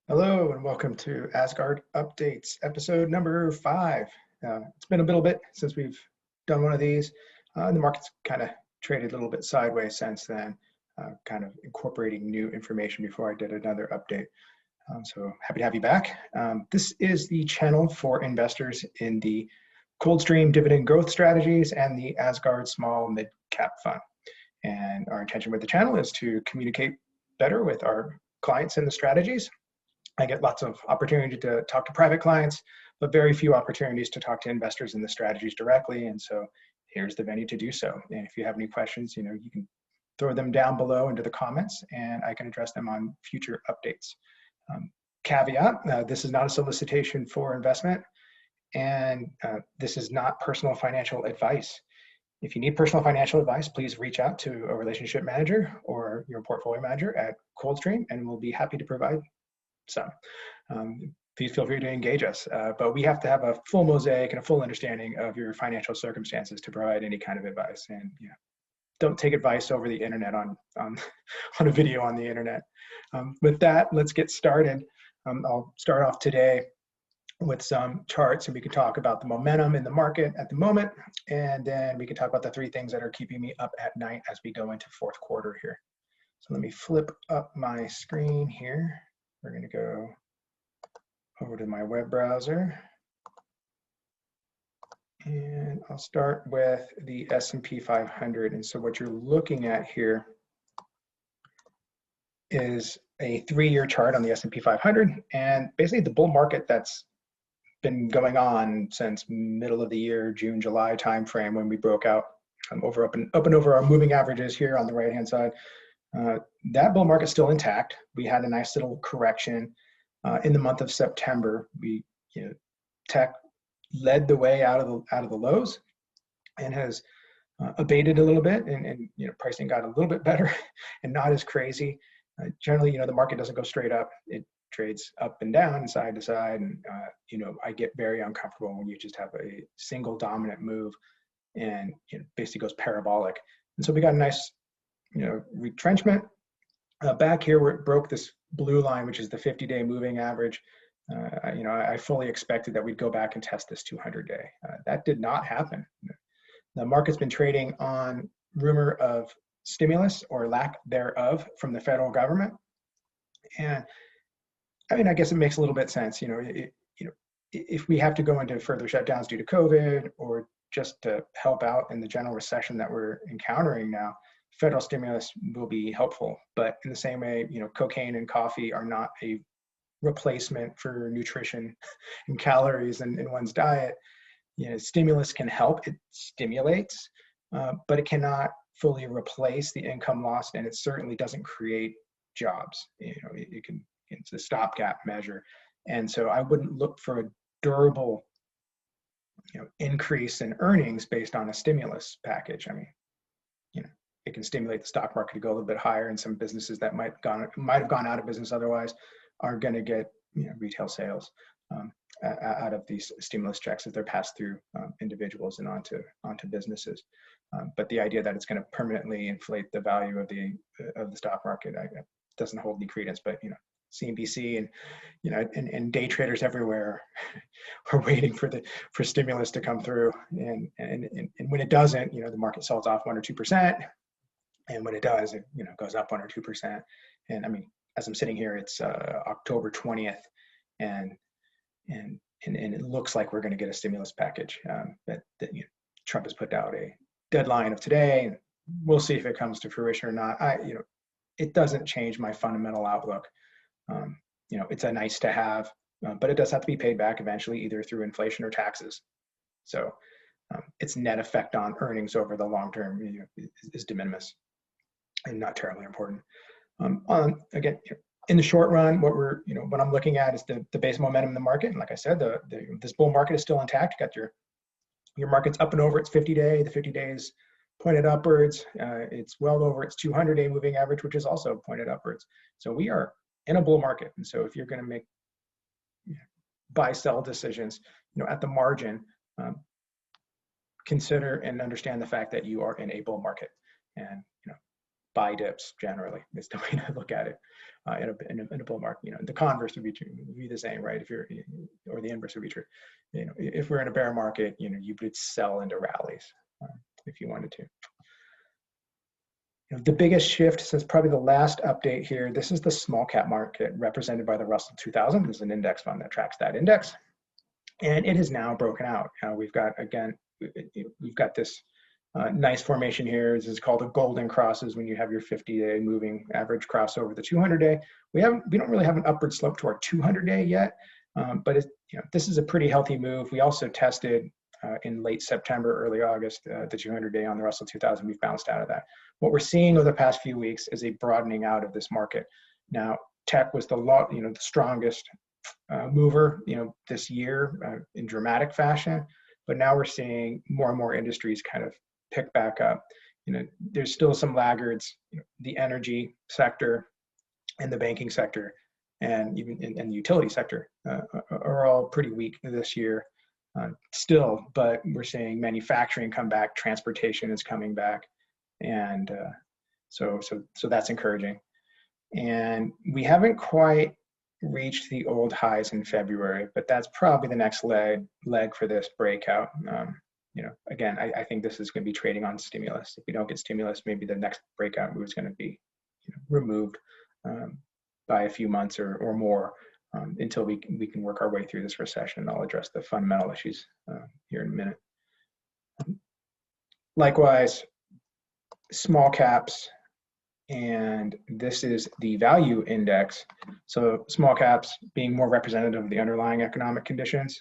Hello and welcome to Aasgard Updates, episode number 5. It's been a little bit since we've done one of these. The market's kind of traded a little bit sideways since then, kind of incorporating new information before I did another update. So happy to have you back. This is the channel for investors in the Coldstream dividend growth strategies and the Aasgard small mid cap fund. And our intention with the channel is to communicate better with our clients in the strategies. I get lots of opportunity to talk to private clients, but very few opportunities to talk to investors in the strategies directly. And so here's the venue to do so. And if you have any questions, you can throw them down below into the comments and I can address them on future updates. Caveat, this is not a solicitation for investment and this is not personal financial advice. If you need personal financial advice, please reach out to a relationship manager or your portfolio manager at Coldstream and we'll be happy to provide some. Please feel free to engage us, but we have to have a full mosaic and a full understanding of your financial circumstances to provide any kind of advice. And don't take advice over the internet on a video on the internet. With that, let's get started. I'll start off today with some charts and we can talk about the momentum in the market at the moment. And then we can talk about the 3 things that are keeping me up at night as we go into fourth quarter here. So let me flip up my screen here. We're going to go over to my web browser. And I'll start with the S&P 500. And so what you're looking at here is a 3-year chart on the S&P 500. And basically the bull market that's been going on since middle of the year, June, July timeframe when we broke out up and over our moving averages here on the right-hand side. That bull market's still intact. We had a nice little correction in the month of September. Tech led the way out of the lows and has abated a little bit, and pricing got a little bit better and not as crazy. Generally, the market doesn't go straight up; it trades up and down and side to side, and I get very uncomfortable when you just have a single dominant move and basically goes parabolic. And so we got a nice retrenchment back here where it broke this blue line, which is the 50-day moving average. I fully expected that we'd go back and test this 200-day. That did not happen. The market's been trading on rumor of stimulus or lack thereof from the federal government. And I guess it makes a little bit sense. If we have to go into further shutdowns due to COVID or just to help out in the general recession that we're encountering now, federal stimulus will be helpful. But in the same way, cocaine and coffee are not a replacement for nutrition and calories in one's diet. Stimulus can help, it stimulates, but it cannot fully replace the income lost, and it certainly doesn't create jobs. It's a stopgap measure. And so I wouldn't look for a durable increase in earnings based on a stimulus package. It can stimulate the stock market to go a little bit higher, and some businesses that might have gone out of business otherwise are going to get retail sales out of these stimulus checks as they're passed through individuals and onto businesses. But the idea that it's going to permanently inflate the value of the stock market doesn't hold any credence. But CNBC and day traders everywhere are waiting for stimulus to come through, and when it doesn't, the market sells off 1 or 2%, and when it does, it goes up 1 or 2%. And as I'm sitting here, it's October 20th, and it looks like we're going to get a stimulus package that Trump has put out a deadline of today. And we'll see if it comes to fruition or not. It doesn't change my fundamental outlook. It's a nice to have, but it does have to be paid back eventually, either through inflation or taxes. So its net effect on earnings over the long term is de minimis and not terribly important. Again, in the short run, what I'm looking at is the base momentum in the market. And like I said, this bull market is still intact. You got your market's up and over its 50-day. The 50 days pointed upwards. It's well over its 200-day moving average, which is also pointed upwards. So we are in a bull market. And so if you're going to make buy-sell decisions, at the margin, consider and understand the fact that you are in a bull market. And buy dips generally. Is the way to look at it in a bull market. You know, the converse would be true, would be the same, right? If you're, or the inverse would be true. You know, if we're in a bear market, you know, you would sell into rallies if you wanted to. You know, the biggest shift since probably the last update here, this is the small cap market represented by the Russell 2000. There's an index fund that tracks that index. And it is now broken out. We've got, again, we've got this nice formation here. This is called a golden crosses when you have your 50-day moving average cross over the 200-day. We don't really have an upward slope to our 200-day yet, but it's, you know, this is a pretty healthy move. We also tested in late September, early August, the 200-day on the Russell 2000. We've bounced out of that. What we're seeing over the past few weeks is a broadening out of this market. Now, tech was the strongest mover, you know, this year in dramatic fashion, but now we're seeing more and more industries kind of pick back up. You know, there's still some laggards. You know, the energy sector and the banking sector and even in the utility sector are all pretty weak this year still, but we're seeing manufacturing come back, transportation is coming back, and so that's encouraging. And we haven't quite reached the old highs in February, but that's probably the next leg for this breakout. You know, again, I think this is going to be trading on stimulus. If we don't get stimulus, maybe the next breakout move is going to be, you know, removed by a few months or more until we can work our way through this recession. And I'll address the fundamental issues here in a minute. Likewise, small caps, and this is the value index. So small caps being more representative of the underlying economic conditions,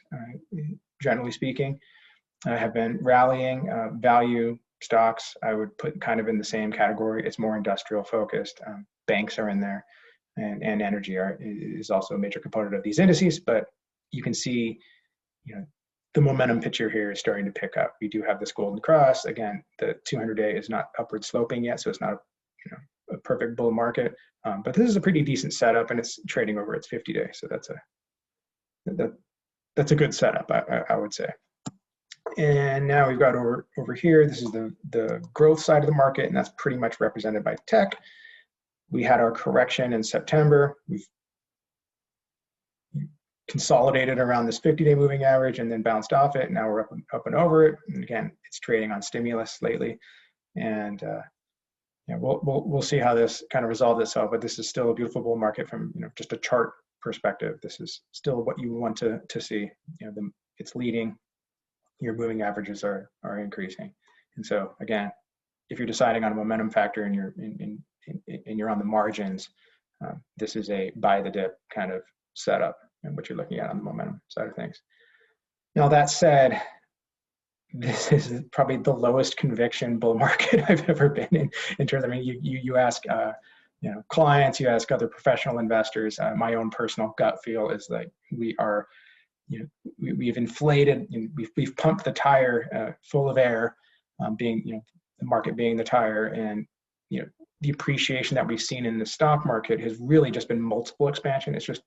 generally speaking, have been rallying. Value stocks, I would put kind of in the same category. It's more industrial focused. Banks are in there, and energy is also a major component of these indices. But you can see, you know, the momentum picture here is starting to pick up. We do have this golden cross. Again, the 200-day is not upward sloping yet, so it's not a perfect bull market. But this is a pretty decent setup, and it's trading over its 50-day. So that's a good setup, I would say. And now we've got over here, this is the growth side of the market, and that's pretty much represented by tech. We had our correction in September. We've consolidated around this 50-day moving average and then bounced off it. Now we're up and over it. And again, it's trading on stimulus lately. And yeah, we'll see how this kind of resolves itself, but this is still a beautiful bull market from, you know, just a chart perspective. This is still what you want to see. You know, it's leading. Your moving averages are increasing. And so again, if you're deciding on a momentum factor and you're on the margins, this is a buy the dip kind of setup and what you're looking at on the momentum side of things. Now that said, this is probably the lowest conviction bull market I've ever been in terms of, I mean, you ask you know, clients, you ask other professional investors, my own personal gut feel is like we are, you know, we've inflated, you know, we've pumped the tire full of air, being, you know, the market being the tire, and, you know, the appreciation that we've seen in the stock market has really just been multiple expansion. It's just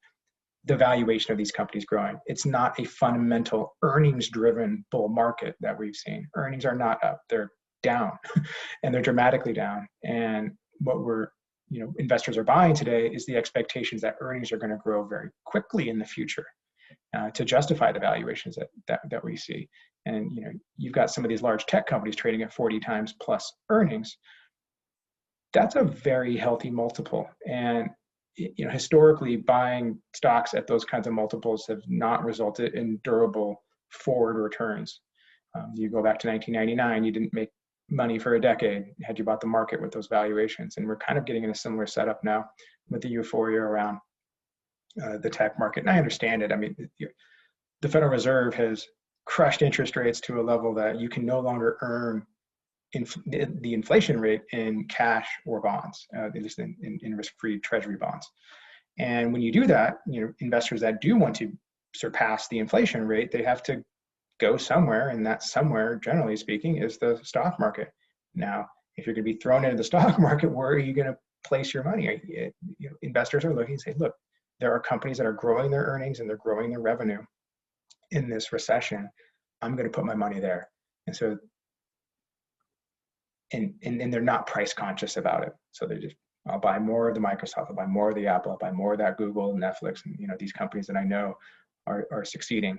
the valuation of these companies growing. It's not a fundamental earnings-driven bull market that we've seen. Earnings are not up; they're down, and they're dramatically down. And what you know, investors are buying today is the expectations that earnings are going to grow very quickly in the future to justify the valuations that we see. And, you know, you've got some of these large tech companies trading at 40 times plus earnings. That's a very healthy multiple. And, you know, historically, buying stocks at those kinds of multiples have not resulted in durable forward returns. You go back to 1999, you didn't make money for a decade had you bought the market with those valuations. And we're kind of getting in a similar setup now with the euphoria around the tech market. And I understand it. I mean, the Federal Reserve has crushed interest rates to a level that you can no longer earn the inflation rate in cash or bonds, just in risk-free treasury bonds. And when you do that, you know, investors that do want to surpass the inflation rate, they have to go somewhere, and that somewhere, generally speaking, is the stock market. Now, if you're going to be thrown into the stock market, where are you going to place your money? You know, investors are looking and say, look, there are companies that are growing their earnings and they're growing their revenue in this recession. I'm going to put my money there. And so and they're not price conscious about it. So they just, I'll buy more of the Microsoft, I'll buy more of the Apple, I'll buy more of that Google, Netflix, and these companies that I know are succeeding.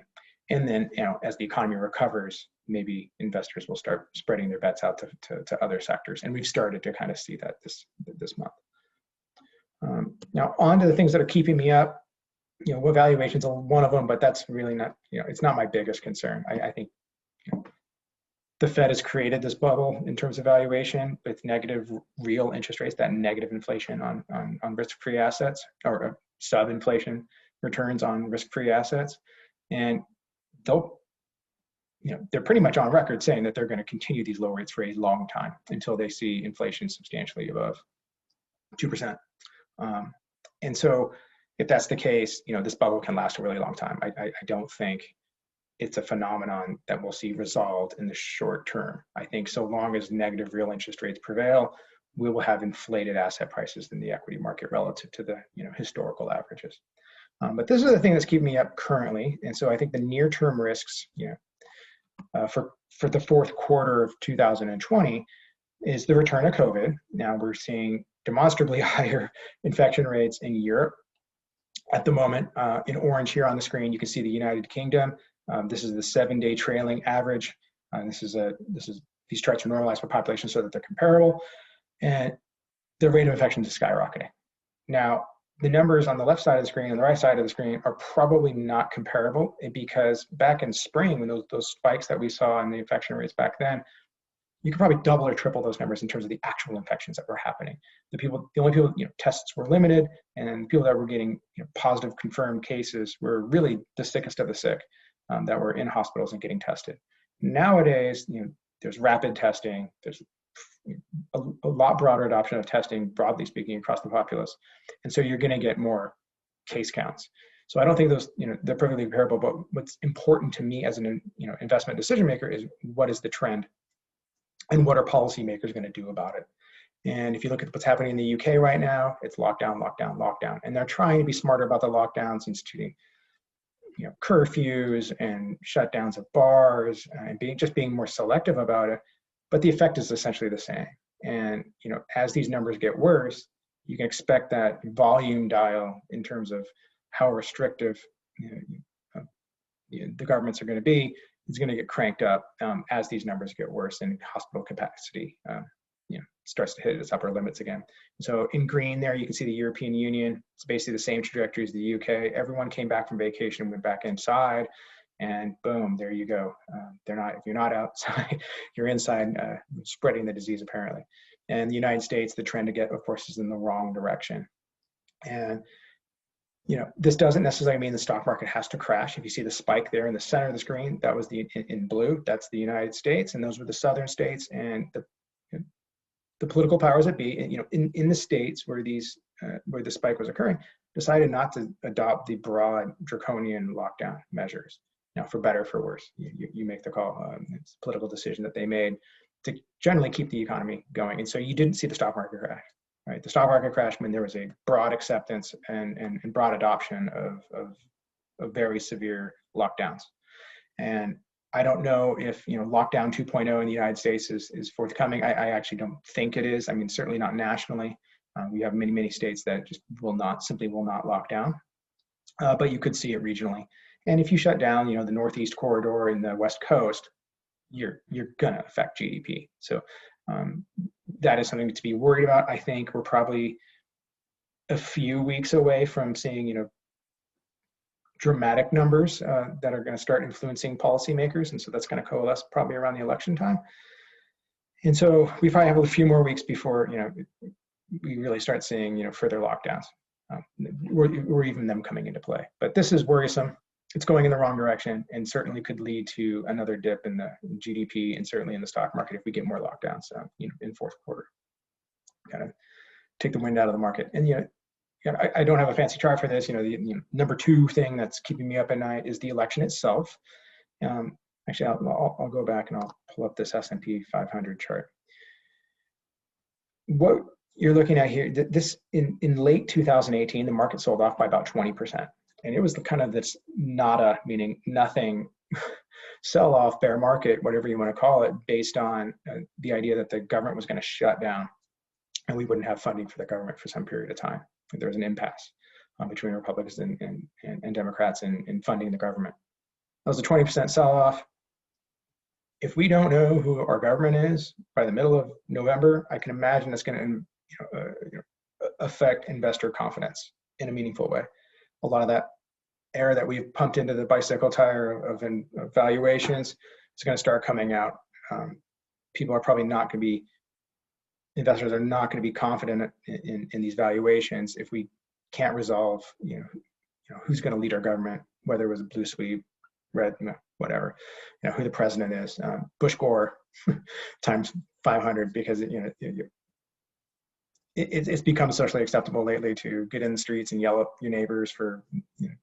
And then as the economy recovers, maybe investors will start spreading their bets out to other sectors. And we've started to kind of see that this month. Now on to the things that are keeping me up. Well, valuations are one of them, but that's really not, it's not my biggest concern. I think the Fed has created this bubble in terms of valuation with negative real interest rates, that negative inflation on risk-free assets, or sub-inflation returns on risk-free assets. And they're pretty much on record saying that they're going to continue these low rates for a long time until they see inflation substantially above 2%. And so if that's the case, this bubble can last a really long time. I don't think it's a phenomenon that we'll see resolved in the short term. I think so long as negative real interest rates prevail, we will have inflated asset prices in the equity market relative to the historical averages. But this is the thing that's keeping me up currently. And so I think the near-term risks, for the fourth quarter of 2020 is the return of COVID. Now we're seeing demonstrably higher infection rates in Europe. At the moment, in orange here on the screen, you can see the United Kingdom. This is the 7-day trailing average. These charts are normalized for population so that they're comparable, and the rate of infection is skyrocketing. Now, the numbers on the left side of the screen and the right side of the screen are probably not comparable, because back in spring, when those spikes that we saw in the infection rates back then, you could probably double or triple those numbers in terms of the actual infections that were happening. The only people, tests were limited, and the people that were getting positive confirmed cases were really the sickest of the sick that were in hospitals and getting tested. Nowadays, there's rapid testing, there's a lot broader adoption of testing, broadly speaking, across the populace. And so you're going to get more case counts. So I don't think those, they're perfectly comparable, but what's important to me as an investment decision maker is what is the trend and what are policymakers going to do about it. And if you look at what's happening in the UK right now, it's lockdown, lockdown, lockdown. And they're trying to be smarter about the lockdowns, instituting curfews and shutdowns of bars, and being more selective about it. But the effect is essentially the same. And as these numbers get worse, you can expect that volume dial in terms of how restrictive the governments are going to be is going to get cranked up as these numbers get worse and hospital capacity starts to hit its upper limits again. So in green there, you can see the European Union. It's basically the same trajectory as the UK. Everyone came back from vacation, went back inside, and boom, there you go. If you're not outside, you're inside, spreading the disease apparently. And the United States, the trend again, of course, is in the wrong direction. And this doesn't necessarily mean the stock market has to crash. If you see the spike there in the center of the screen, that was in blue, that's the United States, and those were the southern states, and the political powers that be, in the states where where the spike was occurring, decided not to adopt the broad draconian lockdown measures. Now, for better or for worse, you make the call. It's a political decision that they made to generally keep the economy going, and so you didn't see the stock market crash. Right, the stock market crashed when there was a broad acceptance and broad adoption of very severe lockdowns. And I don't know if lockdown 2.0 in the United States is forthcoming. I actually don't think it is. I mean, certainly not nationally. We have many states that just simply will not lock down. But you could see it regionally. And if you shut down, the Northeast corridor and the West Coast, you're gonna affect GDP. So that is something to be worried about. I think we're probably a few weeks away from seeing, dramatic numbers that are going to start influencing policymakers, and so that's going to coalesce probably around the election time. And so we probably have a few more weeks before we really start seeing further lockdowns, or even them coming into play. But this is worrisome. It's going in the wrong direction, and certainly could lead to another dip in the GDP and certainly in the stock market if we get more lockdowns, in fourth quarter. Kind of take the wind out of the market. And I don't have a fancy chart for this. The number two thing that's keeping me up at night is the election itself. Actually, I'll go back and I'll pull up this S&P 500 chart. What you're looking at here, this in late 2018, the market sold off by about 20%. And it was kind of this nada, meaning nothing sell-off, bear market, whatever you want to call it, based on the idea that the government was going to shut down and we wouldn't have funding for the government for some period of time. There was an impasse between Republicans and Democrats in funding the government. That was a 20% sell-off. If we don't know who our government is by the middle of November, I can imagine it's going to affect investor confidence in a meaningful way. A lot of that air that we've pumped into the bicycle tire of valuations is going to start coming out. People are probably not going to be, investors are not going to be confident in these valuations if we can't resolve, who's going to lead our government, whether it was a blue sweep, red, whatever, who the president is, Bush Gore times 500, because it's become socially acceptable lately to get in the streets and yell at your neighbors for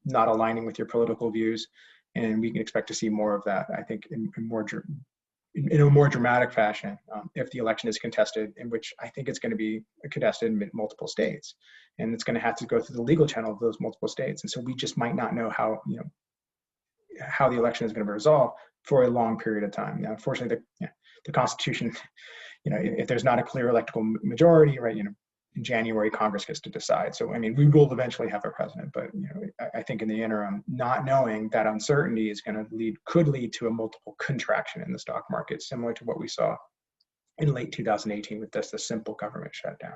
not aligning with your political views, and we can expect to see more of that, I think, in a more dramatic fashion if the election is contested, in which I think it's going to be contested in multiple states, and it's going to have to go through the legal channel of those multiple states, and so we just might not know how the election is going to be resolved for a long period of time. Now, unfortunately, the Constitution, if there's not a clear electoral majority, right, in January, Congress gets to decide. So, I mean, we will eventually have a president, but I think in the interim, not knowing that uncertainty is going to could lead to a multiple contraction in the stock market, similar to what we saw in late 2018 with just a simple government shutdown.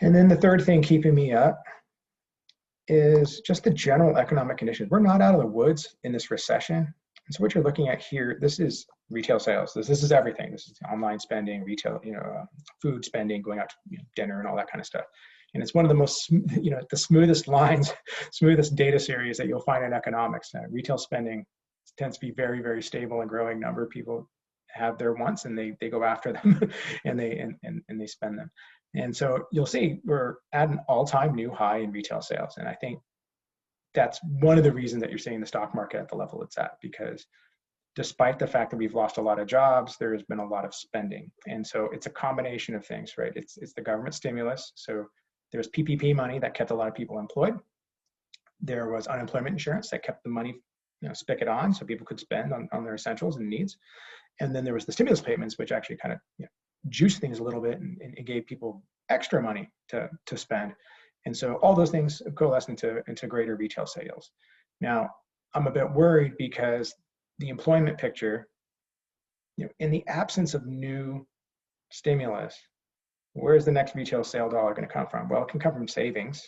And then the third thing keeping me up is just the general economic conditions. We're not out of the woods in this recession. And so what you're looking at here, this is retail sales. This is everything. This is online spending, retail, food spending, going out to dinner and all that kind of stuff. And it's one of the most, the smoothest lines, smoothest data series that you'll find in economics. Retail spending tends to be very, very stable and growing. Number of people have their wants and they go after them and they spend them. And so you'll see we're at an all-time new high in retail sales. And I think that's one of the reasons that you're seeing the stock market at the level it's at, because despite the fact that we've lost a lot of jobs, there has been a lot of spending. And so it's a combination of things, right? It's the government stimulus. So there's PPP money that kept a lot of people employed. There was unemployment insurance that kept the money spigot on so people could spend on their essentials and needs. And then there was the stimulus payments, which actually kind of juiced things a little bit and gave people extra money to spend. And so all those things coalesced into greater retail sales. Now, I'm a bit worried because the employment picture, in the absence of new stimulus, where's the next retail sale dollar going to come from? Well, it can come from savings,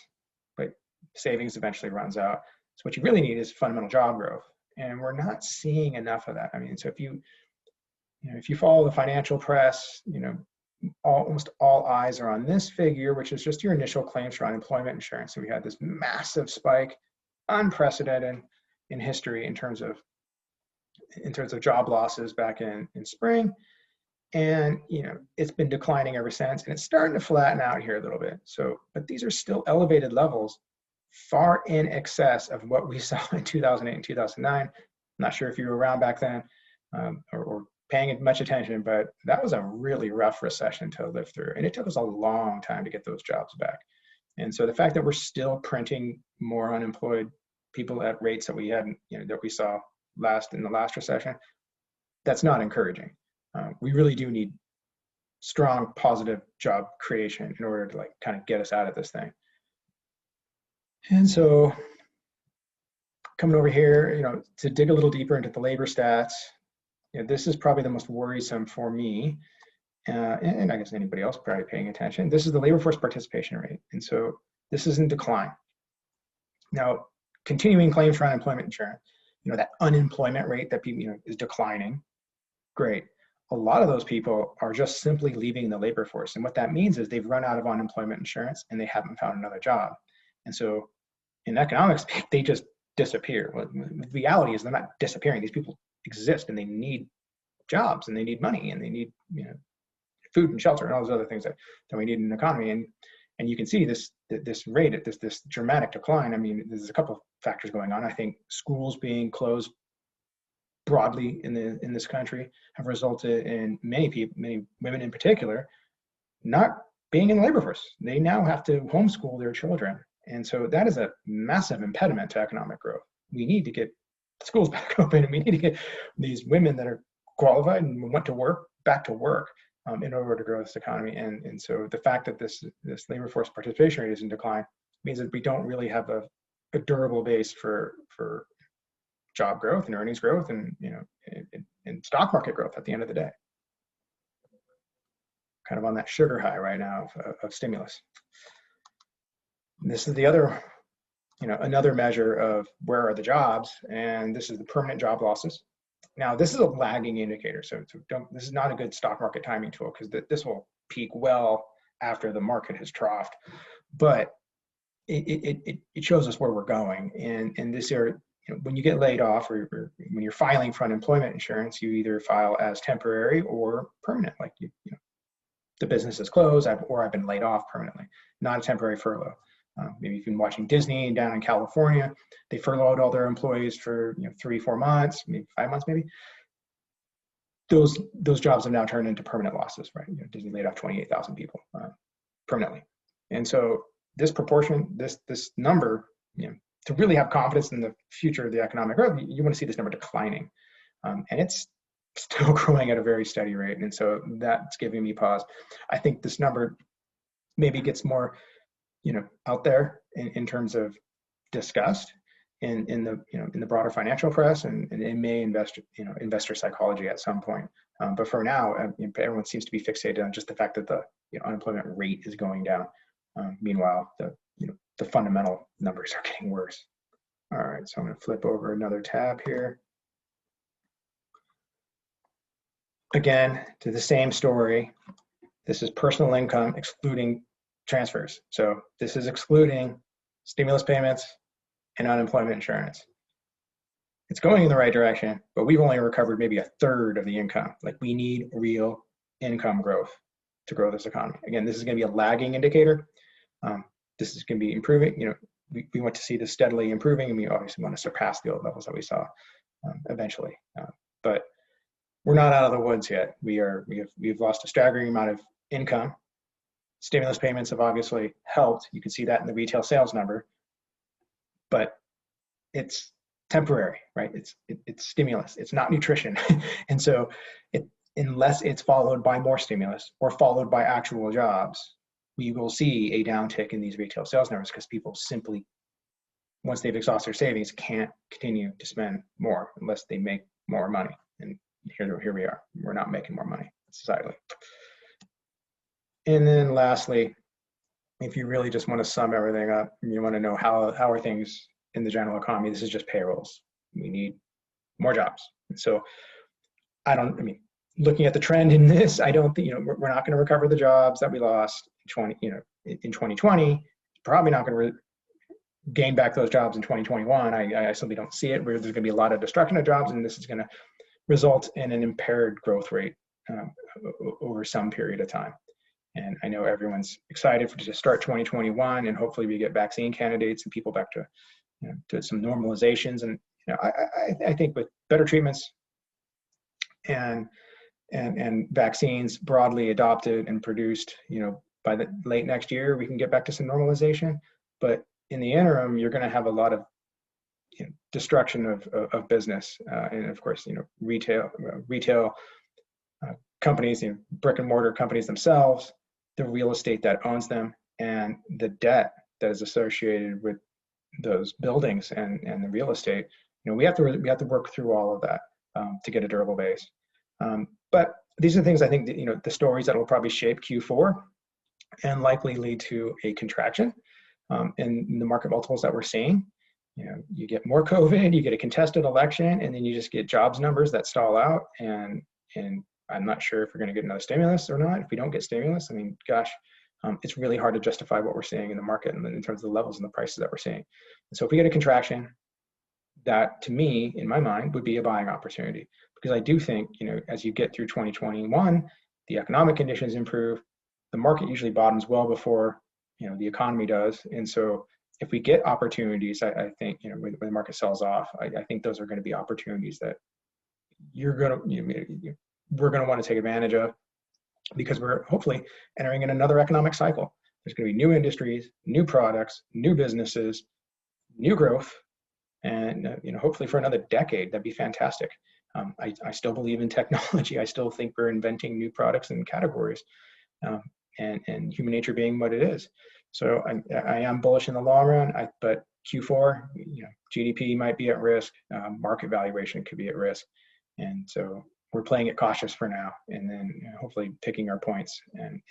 but savings eventually runs out. So what you really need is fundamental job growth. And we're not seeing enough of that. I mean, so if you follow the financial press, almost all eyes are on this figure, which is just your initial claims for unemployment insurance. So we had this massive spike, unprecedented in history in terms of job losses back in spring. And it's been declining ever since, and it's starting to flatten out here a little bit. So, but these are still elevated levels, far in excess of what we saw in 2008 and 2009. I'm not sure if you were around back then or paying much attention, but that was a really rough recession to live through. And it took us a long time to get those jobs back. And so the fact that we're still printing more unemployed people at rates that we hadn't, that we saw in the last recession, that's not encouraging. We really do need strong, positive job creation in order to kind of get us out of this thing. And so coming over here, to dig a little deeper into the labor stats, this is probably the most worrisome for me, and I guess anybody else probably paying attention. This is the labor force participation rate. And so this is in decline. Now, continuing claims for unemployment insurance, that unemployment rate that people, is declining. Great. A lot of those people are just simply leaving the labor force. And what that means is they've run out of unemployment insurance and they haven't found another job. And so in economics, they just disappear. Well, the reality is they're not disappearing. These people exist and they need jobs and they need money and they need food and shelter and all those other things that we need in an economy. And you can see this rate, this dramatic decline. I mean, there's a couple of factors going on. I think schools being closed broadly in this country have resulted in many women in particular, not being in the labor force. They now have to homeschool their children. And so that is a massive impediment to economic growth. We need to get schools back open, and we need to get these women that are qualified and want to work back to work in order to grow this economy. And so the fact that this labor force participation rate is in decline means that we don't really have a durable base for job growth and earnings growth and and stock market growth at the end of the day. Kind of on that sugar high right now of stimulus. This is the other, another measure of where are the jobs, and this is the permanent job losses. Now, this is a lagging indicator, so this is not a good stock market timing tool because this will peak well after the market has troughed, but it shows us where we're going. And this area, when you get laid off or when you're filing for unemployment insurance, you either file as temporary or permanent, like the business is closed or I've been laid off permanently, not a temporary furlough. Maybe you've been watching Disney down in California. They furloughed all their employees for 3-4 months, maybe 5 months, maybe. Those jobs have now turned into permanent losses, right? Disney laid off 28,000 people permanently, and so this proportion, this number, to really have confidence in the future of the economic growth, you want to see this number declining, and it's still growing at a very steady rate, and so that's giving me pause. I think this number maybe gets more out there in terms of discussed in the broader financial press, and it may investor psychology at some point. But for now, everyone seems to be fixated on just the fact that the unemployment rate is going down. Meanwhile, the fundamental numbers are getting worse. All right, so I'm going to flip over another tab here. Again, to the same story. This is personal income excluding transfers. So this is excluding stimulus payments and unemployment insurance. It's going in the right direction, but we've only recovered maybe 1/3 of the income. Like, we need real income growth to grow this economy. Again, this is going to be a lagging indicator. This is going to be improving. We want to see this steadily improving, and we obviously want to surpass the old levels that we saw eventually. But we're not out of the woods yet. We've lost a staggering amount of income. Stimulus payments have obviously helped. You can see that in the retail sales number, but it's temporary, right? It's stimulus. It's not nutrition, and so unless it's followed by more stimulus or followed by actual jobs, we will see a downtick in these retail sales numbers because people simply, once they've exhausted their savings, can't continue to spend more unless they make more money. And here we are. We're not making more money societally. And then lastly, if you really just want to sum everything up, you want to know how are things in the general economy, this is just payrolls. We need more jobs. And so looking at the trend in this, I don't think, we're not going to recover the jobs that we lost in 2020. Probably not going to gain back those jobs in 2021. I simply don't see it. There's going to be a lot of destruction of jobs, and this is going to result in an impaired growth rate over some period of time. And I know everyone's excited to start 2021, and hopefully we get vaccine candidates and people back to, to some normalizations. And I think with better treatments and vaccines broadly adopted and produced, by the late next year, we can get back to some normalization. But in the interim, you're going to have a lot of destruction of business, and of course, retail companies, brick and mortar companies themselves, the real estate that owns them, and the debt that is associated with those buildings and the real estate. We have to work through all of that to get a durable base. But these are things I think that, the stories that will probably shape Q4 and likely lead to a contraction in the market multiples that we're seeing. You get more COVID, you get a contested election, and then you just get jobs numbers that stall out. And I'm not sure if we're going to get another stimulus or not. If we don't get stimulus, gosh, it's really hard to justify what we're seeing in the market in terms of the levels and the prices that we're seeing. And so if we get a contraction, that to me, in my mind, would be a buying opportunity, because I do think, as you get through 2021, the economic conditions improve. The market usually bottoms well before, the economy does. And so if we get opportunities, I think, when the market sells off, I think those are going to be opportunities that we're going to want to take advantage of, because we're hopefully entering in another economic cycle. There's going to be new industries, new products, new businesses, new growth, and hopefully for another decade. That'd be fantastic. I still believe in technology. I still think we're inventing new products and categories, and human nature being what it is. So I am bullish in the long run. But Q4, GDP might be at risk. Market valuation could be at risk, and so we're playing it cautious for now, and then hopefully picking our points. And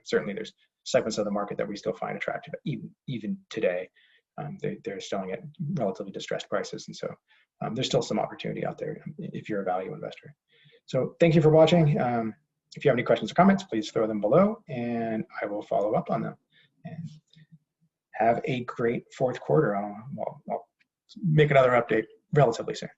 certainly there's segments of the market that we still find attractive, even today. They're selling at relatively distressed prices, and so there's still some opportunity out there if you're a value investor. So thank you for watching. If you have any questions or comments, please throw them below, and I will follow up on them. And have a great fourth quarter. I'll make another update relatively soon.